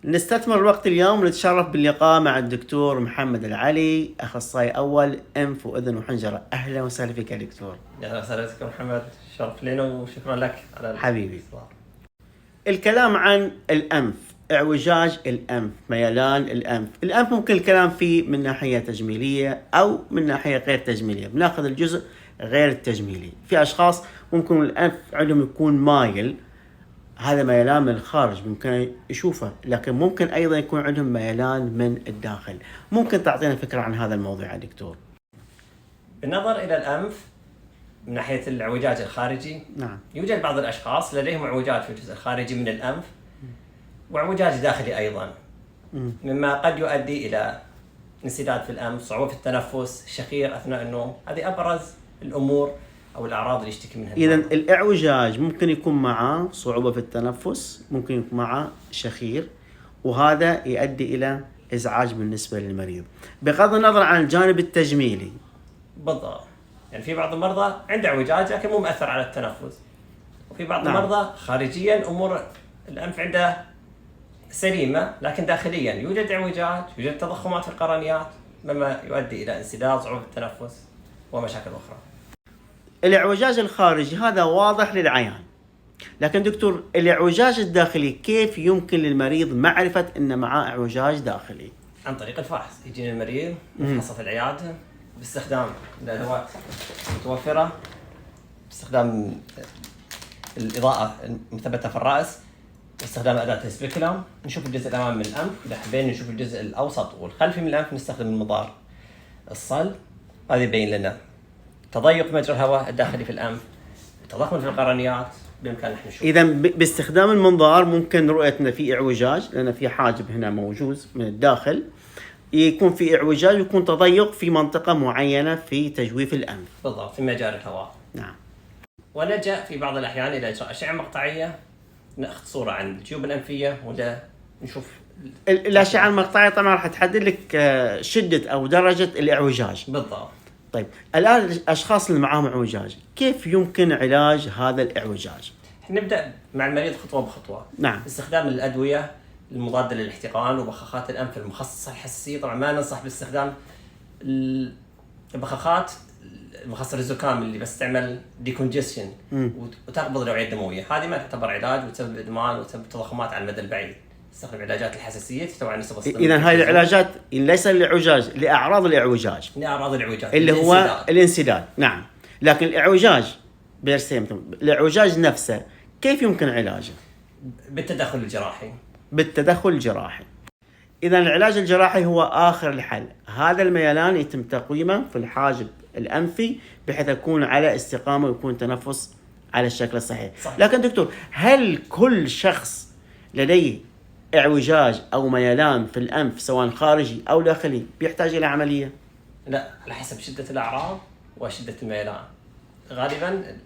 نستثمر الوقت اليوم ونتشرف باللقاء مع الدكتور محمد العلي، أخصائي أول أنف وأذن وحنجرة. أهلا وسهلا فيك يا دكتور. أهلا وسهلا فيك محمد، شرف لنا وشكرا لك على حبيبي. الكلام عن الأنف، اعوجاج الأنف، ميلان الأنف. الأنف ممكن الكلام فيه من ناحية تجميلية أو من ناحية غير تجميلية. بناخذ الجزء غير التجميلي. في أشخاص ممكن الأنف عندهم يكون مايل، هذا ميلان من الخارج ممكن يشوفه، لكن ممكن أيضا يكون عندهم ميلان من الداخل. ممكن تعطينا فكرة عن هذا الموضوع يا دكتور؟ بالنظر إلى الأنف من ناحية الإعوجاج الخارجي، نعم، يوجد بعض الأشخاص لديهم إعوجاج في الجزء الخارجي من الأنف وإعوجاج داخلي أيضا، مما قد يؤدي إلى انسداد في الأنف، صعوبة في التنفس، شخير أثناء النوم. هذه أبرز الأمور أو الأعراض اللي يشتكي منها. إذا الإعوجاج ممكن يكون معه صعوبة في التنفس، ممكن يكون معه شخير، وهذا يؤدي إلى إزعاج بالنسبة للمريض. بغض النظر عن الجانب التجميلي. بالضبط، يعني في بعض المرضى عنده اعوجاج لكن مو مؤثر على التنفس، وفي بعض المرضى خارجيا أمور الأنف عنده سليمة لكن داخليا يوجد اعوجاج، يوجد تضخمات في القرنيات مما يؤدي إلى انسداد، صعوبة التنفس ومشاكل أخرى. الإعوجاج الخارجي هذا واضح للعيان، لكن دكتور الإعوجاج الداخلي كيف يمكن للمريض معرفة أن معه إعوجاج داخلي؟ عن طريق الفحص. يجينا المريض يفحص في العيادة باستخدام الأدوات المتوفرة، باستخدام الإضاءة المثبتة في الرأس، باستخدام أداة السبيكولوم. نشوف الجزء الأمامي من الأنف، إذا حبينا نشوف الجزء الأوسط والخلفي من الأنف نستخدم المنظار الصلب. هذا يبين لنا تضيق مجرى الهواء الداخلي في الأنف، تضخم في القرنيات، بإمكان نحن نشوف. إذا باستخدام المنظار ممكن رؤية أن في إعوجاج، لأن في حاجب هنا موجود من الداخل، يكون في إعوجاج ويكون تضيق في منطقة معينة في تجويف الأنف. بالضبط، في مجاري الهواء. نعم. ونلجأ في بعض الأحيان إلى إجراء أشعة مقطعية، نأخذ صورة عن الجيوب الأنفية ولا نشوف. الأشعة المقطعية طبعا راح تحدد لك شدة أو درجة الإعوجاج. بالضبط. طيب الآن الأشخاص اللي معهم إعوجاج كيف يمكن علاج هذا الإعوجاج؟ نبدأ مع المريض خطوة بخطوة. نعم. باستخدام الأدوية المضادة للاحتقان وبخاخات الأنف المخصصة للحساسية. طبعا ما ننصح باستخدام البخاخات المخصصة للزكام اللي بستعمل ديكونجستشن وتقبض الأوعية الدموية. هذه ما تعتبر علاج وتسبب إدمان وتسبب تضخمات على المدى البعيد. نستخدم علاجات الحساسية تحتوي على نسبة. إذا هاي العلاجات ليس للإعوجاج، لأعراض الإعوجاج. لأعراض الإعوجاج اللي هو الانسداد. نعم. لكن الإعوجاج الإعوجاج نفسه كيف يمكن علاجه؟ بالتدخل الجراحي. بالتدخل الجراحي. إذا العلاج الجراحي هو آخر الحل. هذا الميلان يتم تقويمه في الحاجب الأنفي بحيث يكون على استقامة ويكون تنفس على الشكل الصحيح. صحيح. لكن دكتور، هل كل شخص لديه اعوجاج أو ميلان في الأنف سواء خارجي أو داخلي بيحتاج إلى عملية؟ لا، على حسب شدة الأعراض وشدة الميلان. غالبا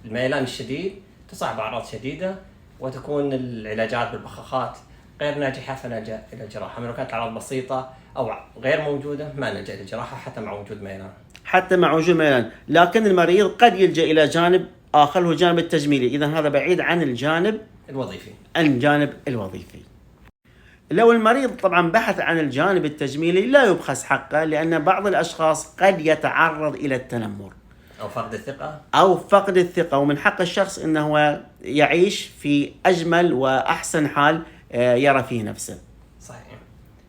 الميلان الشديد تصاحب أعراض شديدة وتكون العلاجات بالبخاخات غير ناجحة، فنلجأ إلى الجراحة. أما لو كانت الأعراض بسيطة أو غير موجودة ما نلجأ إلى الجراحة حتى مع وجود ميلان. حتى مع وجود ميلان، لكن المريض قد يلجأ إلى جانب آخر هو الجانب التجميلي. إذا هذا بعيد عن الجانب الوظيفي. لو المريض طبعا بحث عن الجانب التجميلي لا يبخس حقه، لأن بعض الأشخاص قد يتعرض إلى التنمر أو فقد الثقة، ومن حق الشخص أنه يعيش في أجمل وأحسن حال يرى فيه نفسه. صحيح.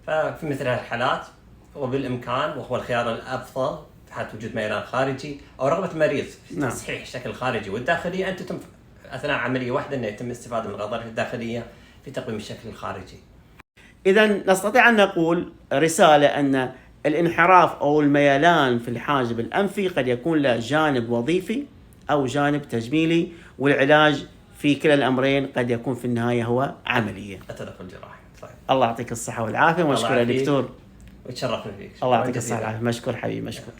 ففي مثل هذه الحالات وبالإمكان وهو الخيار الأفضل في حالة وجود ميلان خارجي أو رغبة المريض في تصحيح الشكل الخارجي والداخلي أن تتم أثناء عملية واحدة، أن يتم الاستفادة من الغضاريف الداخلية في تقويم الشكل الخارجي. إذا نستطيع أن نقول رسالة أن الانحراف أو الميلان في الحاجب الأنفي قد يكون له جانب وظيفي أو جانب تجميلي، والعلاج في كلا الأمرين قد يكون في النهاية هو عملية. التدخل الجراحي. صحيح. الله يعطيك الصحة والعافية. مشكور يا دكتور. وتشرفنا فيك. الله يعطيك الصحة والعافية. مشكور حبيبي، مشكور.